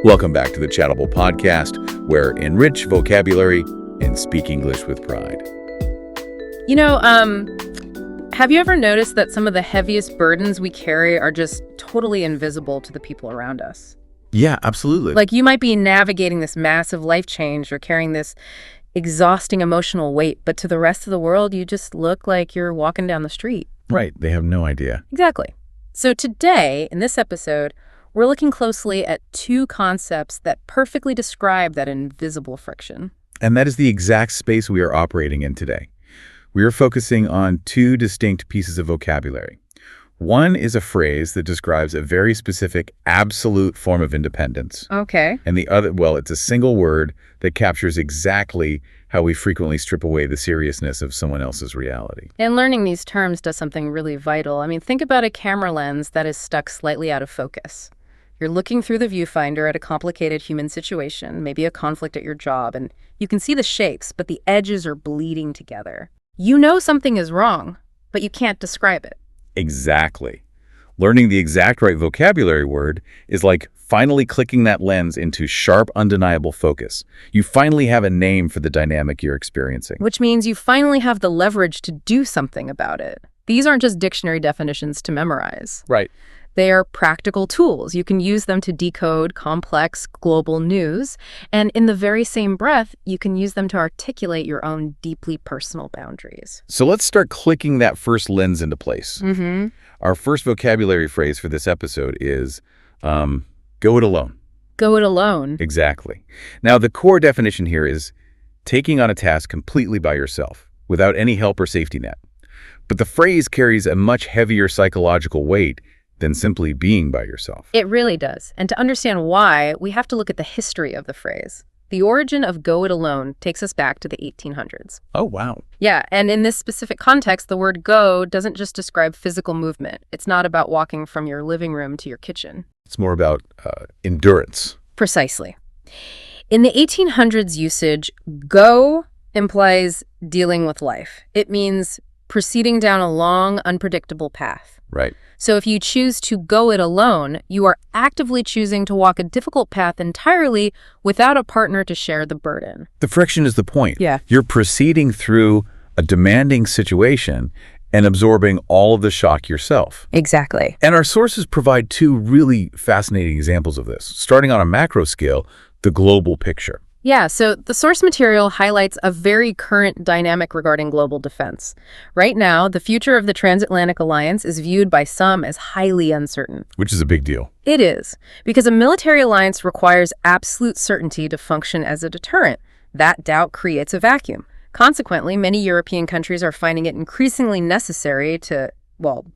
Welcome back to the Chattable podcast, where enrich vocabulary and speak English with pride. Have you ever noticed that some of the heaviest burdens we carry are just totally invisible to the people around us? Yeah, absolutely. Like you might be navigating this massive life change or carrying this exhausting emotional weight, but to the rest of the world, you just look like you're walking down the street. Right, they have no idea. Exactly. So today, in this episode, we're looking closely at two concepts that perfectly describe that invisible friction. And that is the exact space we are operating in today. We are focusing on two distinct pieces of vocabulary. One is a phrase that describes a very specific absolute form of independence. Okay. And the other, well, it's a single word that captures exactly how we frequently strip away the seriousness of someone else's reality. And learning these terms does something really vital. I mean, think about a camera lens that is stuck slightly out of focus. You're looking through the viewfinder at a complicated human situation, maybe a conflict at your job, and you can see the shapes, but the edges are bleeding together. You know something is wrong, but you can't describe it. Exactly. Learning the exact right vocabulary word is like finally clicking that lens into sharp, undeniable focus. You finally have a name for the dynamic you're experiencing. Which means you finally have the leverage to do something about it. These aren't just dictionary definitions to memorize. Right. They are practical tools. You can use them to decode complex global news, and in the very same breath, you can use them to articulate your own deeply personal boundaries. So let's start clicking that first lens into place. Our first vocabulary phrase for this episode is go it alone. Go it alone. Exactly. Now, the core definition here is taking on a task completely by yourself, without any help or safety net. But the phrase carries a much heavier psychological weight than simply being by yourself. It really does. And to understand why, we have to look at the history of the phrase. The origin of go it alone takes us back to the 1800s. Oh, wow. Yeah, and in this specific context, the word go doesn't just describe physical movement. It's not about walking from your living room to your kitchen. It's more about endurance. Precisely. In the 1800s usage, go implies dealing with life. It means proceeding down a long, unpredictable path. Right. So if you choose to go it alone, you are actively choosing to walk a difficult path entirely without a partner to share the burden. The friction is the point. Yeah. You're proceeding through a demanding situation and absorbing all of the shock yourself. Exactly. And our sources provide two really fascinating examples of this. Starting on a macro scale, the global picture. Yeah, so the source material highlights a very current dynamic regarding global defense. Right now, the future of the transatlantic alliance is viewed by some as highly uncertain. Which is a big deal. It is, because a military alliance requires absolute certainty to function as a deterrent. That doubt creates a vacuum. Consequently, many European countries are finding it increasingly necessary to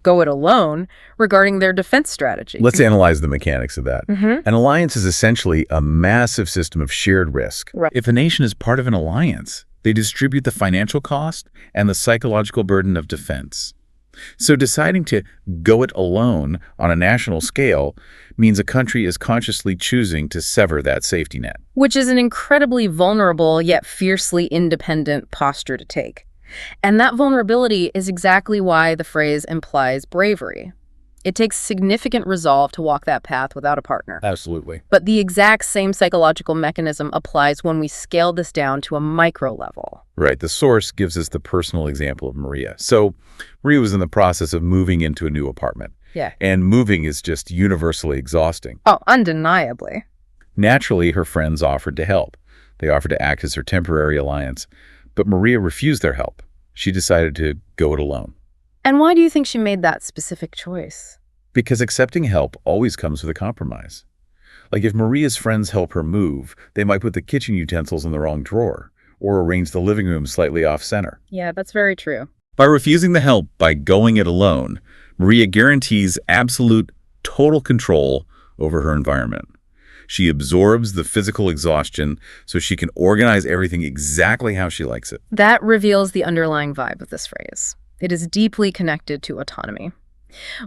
go it alone regarding their defense strategy. Let's analyze the mechanics of that. Mm-hmm. An alliance is essentially a massive system of shared risk. Right. If a nation is part of an alliance, they distribute the financial cost and the psychological burden of defense. So deciding to go it alone on a national scale means a country is consciously choosing to sever that safety net. Which is an incredibly vulnerable yet fiercely independent posture to take. And that vulnerability is exactly why the phrase implies bravery. It takes significant resolve to walk that path without a partner. Absolutely. But the exact same psychological mechanism applies when we scale this down to a micro level. Right. The source gives us the personal example of Maria. So Maria was in the process of moving into a new apartment. Yeah. And moving is just universally exhausting. Oh, undeniably. Naturally, her friends offered to help. They offered to act as her temporary alliance. But Maria refused their help. She decided to go it alone. And why do you think she made that specific choice? Because accepting help always comes with a compromise. Like if Maria's friends help her move, they might put the kitchen utensils in the wrong drawer or arrange the living room slightly off-center. Yeah, that's very true. By refusing the help by going it alone, Maria guarantees absolute, total control over her environment. She absorbs the physical exhaustion so she can organize everything exactly how she likes it. That reveals the underlying vibe of this phrase. It is deeply connected to autonomy.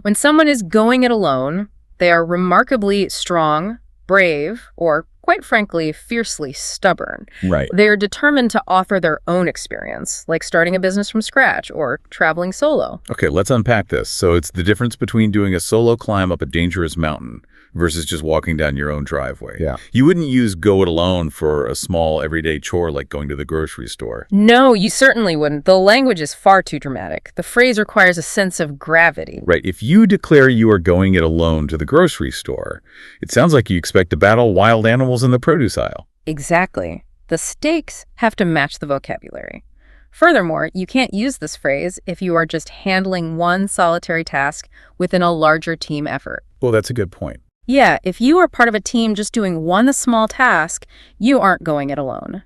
When someone is going it alone, they are remarkably strong, brave, or quite frankly, fiercely stubborn. Right. They are determined to author their own experience, like starting a business from scratch or traveling solo. Okay, let's unpack this. So it's the difference between doing a solo climb up a dangerous mountain versus just walking down your own driveway. Yeah. You wouldn't use go it alone for a small everyday chore like going to the grocery store. No, you certainly wouldn't. The language is far too dramatic. The phrase requires a sense of gravity. Right. If you declare you are going it alone to the grocery store, it sounds like you expect to battle wild animals in the produce aisle. Exactly. The stakes have to match the vocabulary. Furthermore, you can't use this phrase if you are just handling one solitary task within a larger team effort. Well, that's a good point. Yeah, if you are part of a team just doing one small task, you aren't going it alone.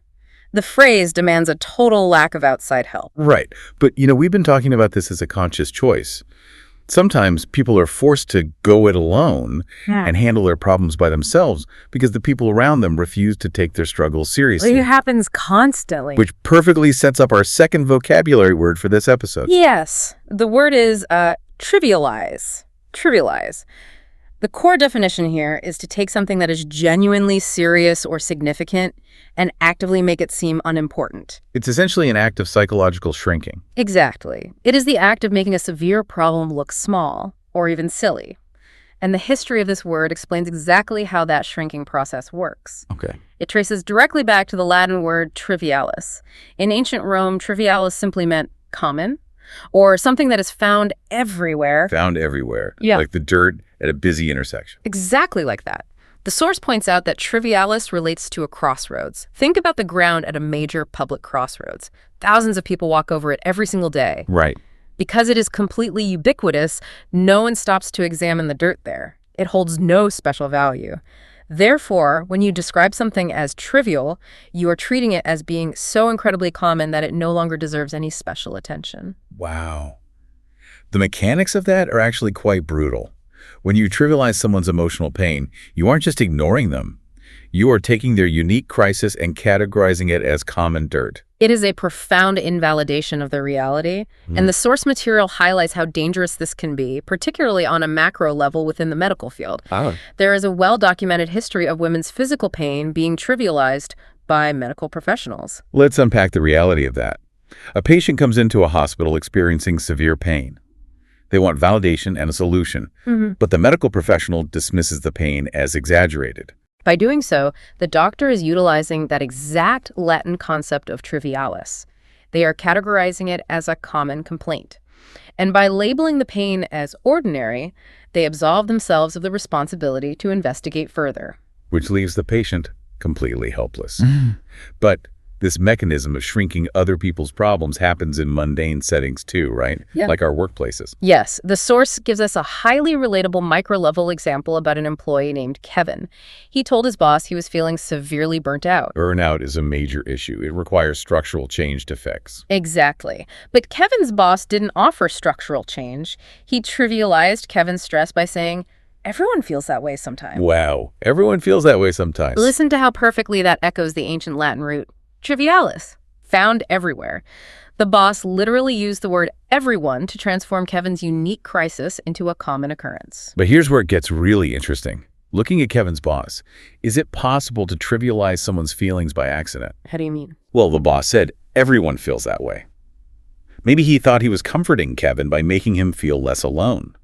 The phrase demands a total lack of outside help. Right. But, we've been talking about this as a conscious choice. Sometimes people are forced to go it alone and handle their problems by themselves because the people around them refuse to take their struggles seriously. It happens constantly. Which perfectly sets up our second vocabulary word for this episode. Yes. The word is trivialize. Trivialize. The core definition here is to take something that is genuinely serious or significant and actively make it seem unimportant. It's essentially an act of psychological shrinking. Exactly. It is the act of making a severe problem look small or even silly. And the history of this word explains exactly how that shrinking process works. Okay. It traces directly back to the Latin word trivialis. In ancient Rome, trivialis simply meant common, or something that is found everywhere. Found everywhere. Yeah. Like the dirt at a busy intersection. Exactly like that. The source points out that trivialis relates to a crossroads. Think about the ground at a major public crossroads. Thousands of people walk over it every single day. Right. Because it is completely ubiquitous, no one stops to examine the dirt there. It holds no special value. Therefore, when you describe something as trivial, you are treating it as being so incredibly common that it no longer deserves any special attention. Wow. The mechanics of that are actually quite brutal. When you trivialize someone's emotional pain, you aren't just ignoring them. You are taking their unique crisis and categorizing it as common dirt. It is a profound invalidation of the reality, and the source material highlights how dangerous this can be, particularly on a macro level within the medical field. There is a well-documented history of women's physical pain being trivialized by medical professionals. Let's unpack the reality of that. A patient comes into a hospital experiencing severe pain. They want validation and a solution, but the medical professional dismisses the pain as exaggerated. By doing so, the doctor is utilizing that exact Latin concept of trivialis. They are categorizing it as a common complaint. And by labeling the pain as ordinary, they absolve themselves of the responsibility to investigate further. Which leaves the patient completely helpless. But this mechanism of shrinking other people's problems happens in mundane settings too, right? Yeah. Like our workplaces. Yes, the source gives us a highly relatable micro-level example about an employee named Kevin. He told his boss he was feeling severely burnt out. Burnout is a major issue. It requires structural change to fix. Exactly. But Kevin's boss didn't offer structural change. He trivialized Kevin's stress by saying, "Everyone feels that way sometimes." Wow. Everyone feels that way sometimes. Listen to how perfectly that echoes the ancient Latin root. Trivialis, found everywhere. The boss literally used the word everyone to transform Kevin's unique crisis into a common occurrence. But here's where it gets really interesting. Looking at Kevin's boss, is it possible to trivialize someone's feelings by accident? How do you mean? Well, the boss said everyone feels that way. Maybe he thought he was comforting Kevin by making him feel less alone.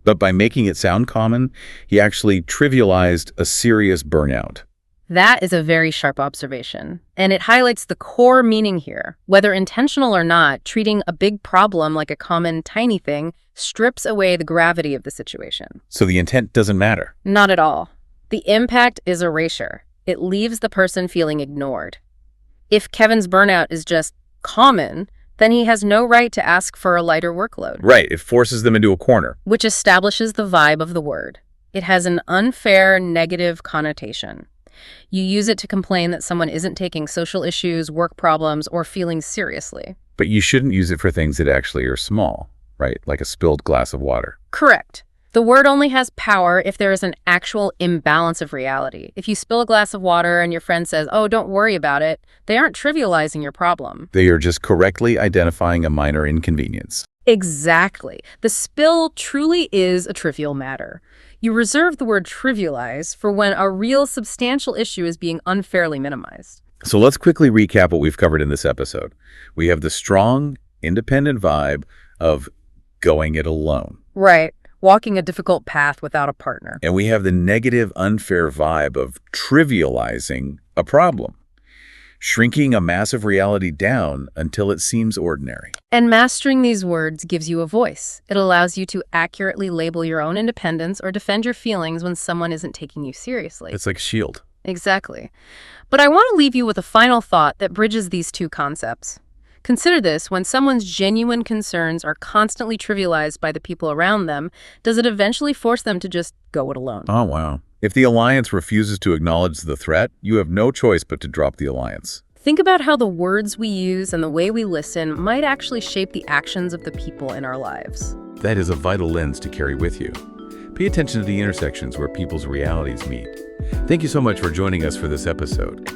But by making it sound common, he actually trivialized a serious burnout. That is a very sharp observation, and it highlights the core meaning here. Whether intentional or not, treating a big problem like a common tiny thing strips away the gravity of the situation. So the intent doesn't matter. Not at all. The impact is erasure. It leaves the person feeling ignored. If Kevin's burnout is just common, then he has no right to ask for a lighter workload. Right, it forces them into a corner. Which establishes the vibe of the word. It has an unfair, negative connotation. You use it to complain that someone isn't taking social issues, work problems, or feelings seriously. But you shouldn't use it for things that actually are small, right? Like a spilled glass of water. Correct. The word only has power if there is an actual imbalance of reality. If you spill a glass of water and your friend says, "Oh, don't worry about it," they aren't trivializing your problem. They are just correctly identifying a minor inconvenience. Exactly. The spill truly is a trivial matter. You reserve the word trivialize for when a real substantial issue is being unfairly minimized. So let's quickly recap what we've covered in this episode. We have the strong, independent vibe of going it alone. Right. walking a difficult path without a partner. And we have the negative, unfair vibe of trivializing a problem, shrinking a massive reality down until it seems ordinary. And mastering these words gives you a voice. It allows you to accurately label your own independence or defend your feelings when someone isn't taking you seriously. It's like a shield. Exactly. But I want to leave you with a final thought that bridges these two concepts. Consider this: when someone's genuine concerns are constantly trivialized by the people around them, does it eventually force them to just go it alone? Oh, wow. If the alliance refuses to acknowledge the threat, you have no choice but to drop the alliance. Think about how the words we use and the way we listen might actually shape the actions of the people in our lives. That is a vital lens to carry with you. Pay attention to the intersections where people's realities meet. Thank you so much for joining us for this episode.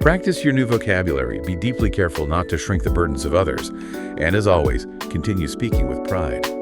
Practice your new vocabulary, be deeply careful not to shrink the burdens of others, and as always, continue speaking with pride.